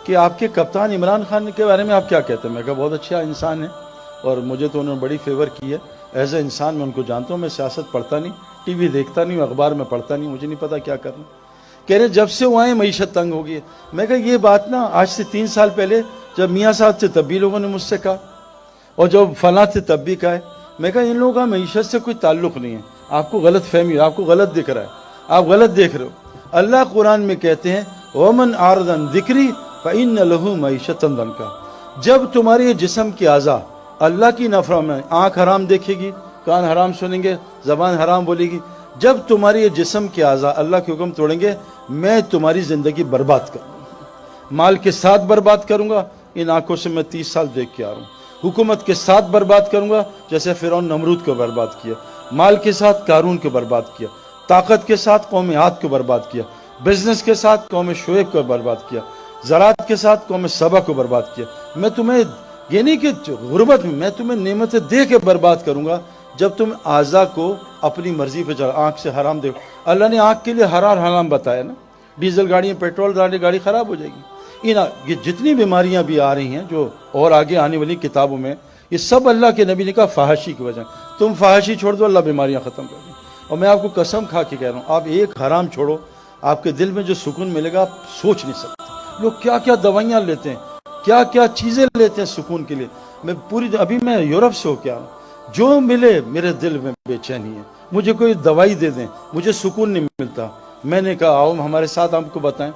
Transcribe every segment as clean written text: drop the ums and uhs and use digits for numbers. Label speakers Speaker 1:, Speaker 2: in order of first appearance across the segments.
Speaker 1: کہ آپ کے کپتان عمران خان کے بارے میں آپ کیا کہتے ہیں؟ میں کہا بہت اچھا انسان ہے اور مجھے تو انہوں نے بڑی فیور کی ہے، ایز اے انسان میں ان کو جانتا ہوں، میں سیاست پڑھتا نہیں، ٹی وی دیکھتا نہیں، اخبار میں پڑھتا نہیں، مجھے نہیں پتا کیا کرنا۔ کہہ رہے جب سے وہ آئے معیشت تنگ ہو گئی ہے۔ میں کہا یہ بات نا آج سے 3 سال پہلے جب میاں صاحب تھے تب بھی لوگوں نے مجھ سے کہا، اور جب فلاں تھے تب بھی کہا ہے۔ میں کہا ان لوگوں کا معیشت سے کوئی تعلق نہیں ہے، آپ کو غلط فہمی ہے، آپ کو غلط دکھ رہا ہے، آپ غلط دیکھ رہے ہو۔ اللہ قرآن میں کہتے ہیں وَمَنْ أَعْرَضَ عَنْ ذِكْرِي فَإِنَّ لَهُ مَعِيشَةً ضَنْكًا۔ جب تمہاری یہ جسم کی اعضاء اللہ کی نافرمانی، آنکھ حرام دیکھے گی، کان حرام سنیں گے، زبان حرام بولے گی، جب تمہاری یہ جسم کے اعضاء اللہ کے حکم توڑیں گے میں تمہاری زندگی برباد کروں گا، مال کے ساتھ برباد کروں گا، ان آنکھوں سے میں 30 سال دیکھ کے آ رہا ہوں، حکومت کے ساتھ برباد کروں گا جیسے فرعون نمرود کو برباد کیا، مال کے ساتھ قارون کو برباد کیا، طاقت کے ساتھ قوم عاد کو برباد کیا، بزنس کے ساتھ قوم شعیب کو برباد کیا، زراعت کے ساتھ قوم سبا کو برباد کیا۔ میں تمہیں یہ نہیں کہ غربت میں تمہیں نعمتیں دے کے برباد کروں گا جب تم اعضاء کو اپنی مرضی پہ چلا، آنکھ سے حرام دیکھو۔ اللہ نے آنکھ کے لیے حرام بتایا نا، ڈیزل گاڑیاں پیٹرول گاڑی خراب ہو جائے گی۔ یہ جتنی بیماریاں بھی آ رہی ہیں جو اور آگے آنے والی کتابوں میں، یہ سب اللہ کے نبی نے کہا فحاشی کی وجہ۔ تم فحاشی چھوڑ دو اللہ بیماریاں ختم کر دیں۔ اور میں آپ کو قسم کھا کے کہہ رہا ہوں، آپ ایک حرام چھوڑو، آپ کے دل میں جو سکون ملے گا آپ سوچ نہیں سکتے۔ لوگ کیا کیا دوائیاں لیتے ہیں، کیا کیا چیزیں لیتے ہیں سکون کے لیے۔ میں ابھی میں یورپ سے ہو کے آ رہا ہوں، جو ملے میرے دل میں بے چینی ہے، مجھے کوئی دوائی دے دیں مجھے سکون نہیں ملتا۔ میں نے کہا آؤ ہمارے ساتھ آپ کو بتائیں۔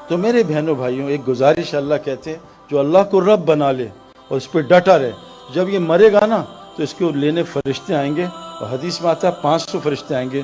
Speaker 1: تو میرے بہنوں بھائیوں ایک گزارش اللہ کہتے ہیں جو اللہ کو رب بنا لے اور اس پہ ڈٹا رہے، جب یہ مرے گا نا تو اس کو لینے فرشتے آئیں گے، اور حدیث میں آتا ہے 500 فرشتے آئیں گے،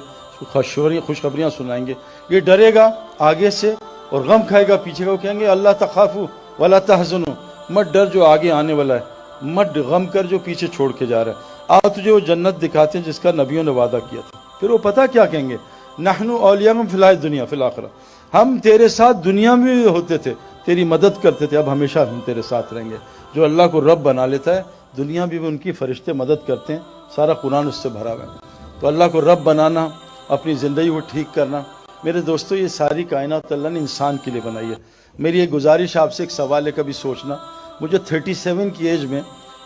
Speaker 1: خوشخبریاں سنائیں گے۔ یہ ڈرے گا آگے سے اور غم کھائے گا پیچھے کا، وہ کہیں گے اللہ تخافوا ولا تحزنوا، مت ڈر جو آگے آنے والا ہے، مت غم کر جو پیچھے چھوڑ کے جا رہا ہے، آ تجھے وہ جنت دکھاتے ہیں جس کا نبیوں نے وعدہ کیا تھا۔ پھر وہ پتہ کیا کہیں گے، نحن اولیاءکم فی الحیاۃ الدنیا فی الآخرہ، ہم تیرے ساتھ دنیا میں بھی ہوتے تھے، تیری مدد کرتے تھے، اب ہمیشہ ہم تیرے ساتھ رہیں گے۔ جو اللہ کو رب بنا لیتا ہے دنیا بھی ان کی فرشتے مدد کرتے ہیں، سارا قرآن اس سے بھرا ہوا ہے۔ تو اللہ کو رب بنانا، اپنی زندگی کو ٹھیک کرنا، میرے دوستو یہ ساری کائنات اللہ نے انسان کے لیے بنائی ہے۔ میری ایک گزارش آپ سے ایک سوال ہے کبھی سوچنا، مجھے 37 کی ایج میں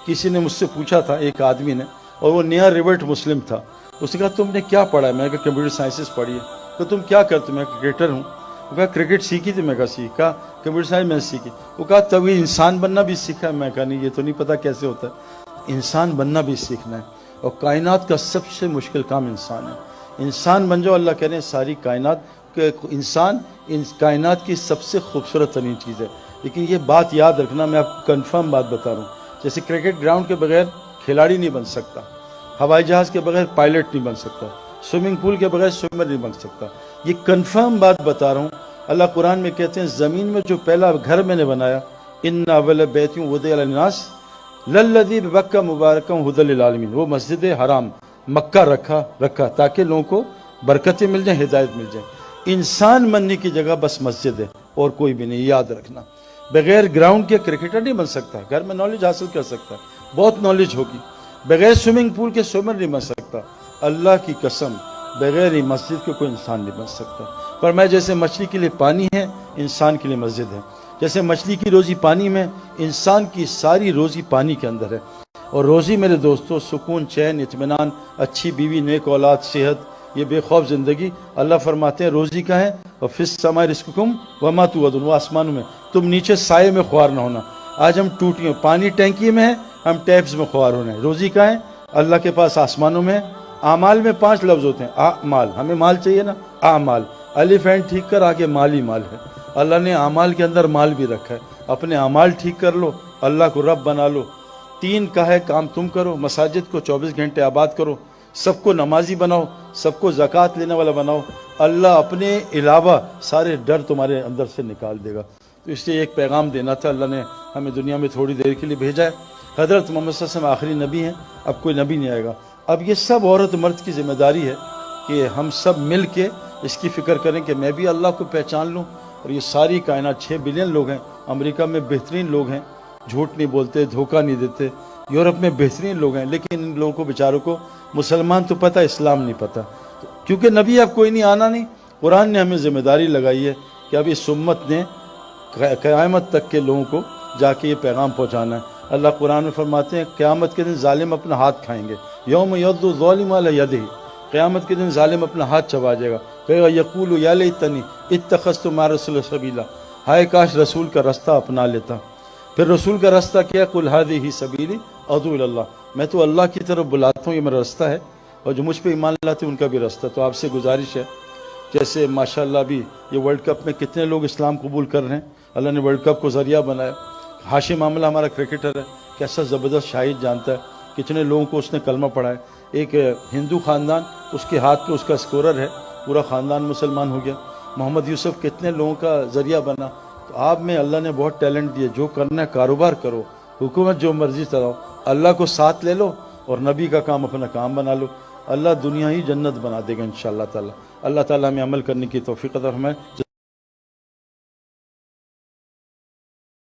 Speaker 1: کسی نے مجھ سے پوچھا تھا، ایک آدمی نے، اور وہ نیا ریورٹ مسلم تھا، اس نے کہا تم نے کیا پڑھا ہے؟ میں نے کہا کمپیوٹر سائنسز پڑھی ہے۔ تو تم کیا کرتے؟ میں کرکٹر ہوں۔ وہ کہا کرکٹ سیکھی تھی؟ میں کہا سیکھا۔ کمپیوٹر سائنس میں سیکھی۔ وہ کہا تب یہ انسان بننا بھی سیکھا ہے؟ میں کہا نہیں، یہ تو نہیں پتا کیسے ہوتا ہے، انسان بننا بھی سیکھنا ہے، اور کائنات کا سب سے مشکل کام انسان ہے۔ انسان بن جاؤ، اللہ کہہ رہے ہیں ساری کائنات کہ انسان کائنات کی سب سے خوبصورت ترین چیز ہے۔ لیکن یہ بات یاد رکھنا، میں آپ کو کنفرم بات بتا رہا ہوں، جیسے کرکٹ گراؤنڈ کے بغیر کھلاڑی نہیں بن سکتا، ہوائی جہاز کے بغیر پائلٹ نہیں بن سکتا، سوئمنگ پول کے بغیر سوئمر نہیں بن سکتا۔ یہ کنفرم بات بتا رہا ہوں۔ اللہ قرآن میں کہتے ہیں زمین میں جو پہلا گھر میں نے بنایا، ان اول بیت وضع للناس للذی ببکہ مبارکا ھدی للعالمین، وہ مسجد حرام مکہ رکھا تاکہ لوگوں کو برکتیں مل جائیں، ہدایت مل جائے۔ انسان بننے کی جگہ بس مسجد ہے اور کوئی بھی نہیں، یاد رکھنا۔ بغیر گراؤنڈ کے کرکٹر نہیں بن سکتا، گھر میں نالج حاصل کر سکتا ہے، بہت نالج ہوگی۔ بغیر سوئمنگ پول کے سوئمر نہیں بن سکتا۔ اللہ کی قسم بغیر ہی مسجد کے کوئی انسان نہیں بن سکتا۔ پر میں جیسے مچھلی کے لیے پانی ہے، انسان کے لیے مسجد ہے۔ جیسے مچھلی کی روزی پانی میں، انسان کی ساری روزی پانی کے اندر ہے۔ اور روزی میرے دوستو سکون، چین، اطمینان، اچھی بیوی، نیک اولاد، صحت، یہ بے خوف زندگی۔ اللہ فرماتے ہیں روزی کا ہے، اور فی السماء رزقکم وما توعدون، وہ آسمانوں میں، تم نیچے سائے میں خوار نہ ہونا۔ آج ہم ٹوٹیوں، پانی ٹینکی میں ہے، ہم ٹیپس میں خوار ہونے ہیں۔ روزی کا ہے اللہ کے پاس آسمانوں میں۔ اعمال میں 5 لفظ ہوتے ہیں، اعمال، ہمیں مال چاہیے نا، اعمال، الف اینڈ ٹھیک کر، آگے مال ہی مال ہے۔ اللہ نے اعمال کے اندر مال بھی رکھا ہے۔ اپنے اعمال ٹھیک کر لو، اللہ کو رب بنا لو۔ 3 کا ہے کام تم کرو، مساجد کو 24 گھنٹے آباد کرو، سب کو نمازی بناؤ، سب کو زکوٰۃ لینے والا بناؤ، اللہ اپنے علاوہ سارے ڈر تمہارے اندر سے نکال دے گا۔ تو اس لیے ایک پیغام دینا تھا، اللہ نے ہمیں دنیا میں تھوڑی دیر کے لیے بھیجا ہے۔ حضرت محمد صلی اللہ علیہ وسلم آخری نبی ہیں، اب کوئی نبی نہیں آئے گا۔ اب یہ سب عورت مرد کی ذمہ داری ہے کہ ہم سب مل کے اس کی فکر کریں کہ میں بھی اللہ کو پہچان لوں۔ اور یہ ساری کائنات 6 بلین لوگ ہیں، امریکہ میں بہترین لوگ ہیں، جھوٹ نہیں بولتے، دھوکہ نہیں دیتے، یورپ میں بہترین لوگ ہیں، لیکن ان لوگوں کو بیچاروں کو مسلمان تو پتہ، اسلام نہیں پتہ، کیونکہ نبی اب کوئی نہیں، آنا نہیں۔ قرآن نے ہمیں ذمہ داری لگائی ہے کہ اب اس امت نے قیامت تک کے لوگوں کو جا کے یہ پیغام پہنچانا ہے۔ اللہ قرآن میں فرماتے ہیں قیامت کے دن ظالم اپنا ہاتھ کھائیں گے، یوم یعض الظالم علی یدہ، قیامت کے دن ظالم اپنا ہاتھ چبا جائے گا، کہے گا یقول یا لیتنی اتخذت مع الرسول سبیلا، ہائے کاش رسول کا راستہ اپنا لیتا۔ پھر رسول کا راستہ کیا؟ قل ھذہ سبیلی ادعو الی اللہ، میں تو اللہ کی طرف بلاتا ہوں، یہ میرا راستہ ہے، اور جو مجھ پہ ایمان لاتے ہیں ان کا بھی راستہ۔ تو آپ سے گزارش ہے، جیسے ماشاءاللہ ابھی یہ ورلڈ کپ میں کتنے لوگ اسلام قبول کر رہے ہیں، اللہ نے ورلڈ کپ کو ذریعہ بنایا۔ ہاشم معاملہ ہمارا کرکٹر ہے، کیسا زبردست شاہد جانتا ہے، کتنے لوگوں کو اس نے کلمہ پڑھا ہے۔ ایک ہندو خاندان، اس کے ہاتھ پہ اس کا اسکورر ہے، پورا خاندان مسلمان ہو گیا۔ محمد یوسف کتنے لوگوں کا ذریعہ بنا۔ تو آپ میں اللہ نے بہت ٹیلنٹ دیا، جو کرنا ہے کاروبار کرو، حکومت جو مرضی چلاؤ، اللہ کو ساتھ لے لو اور نبی کا کام اپنا کام بنا لو، اللہ دنیا ہی جنت بنا دے گا انشاءاللہ تعالی۔ اللہ تعالیٰ ہمیں عمل کرنے کی توفیق عطا فرمائے۔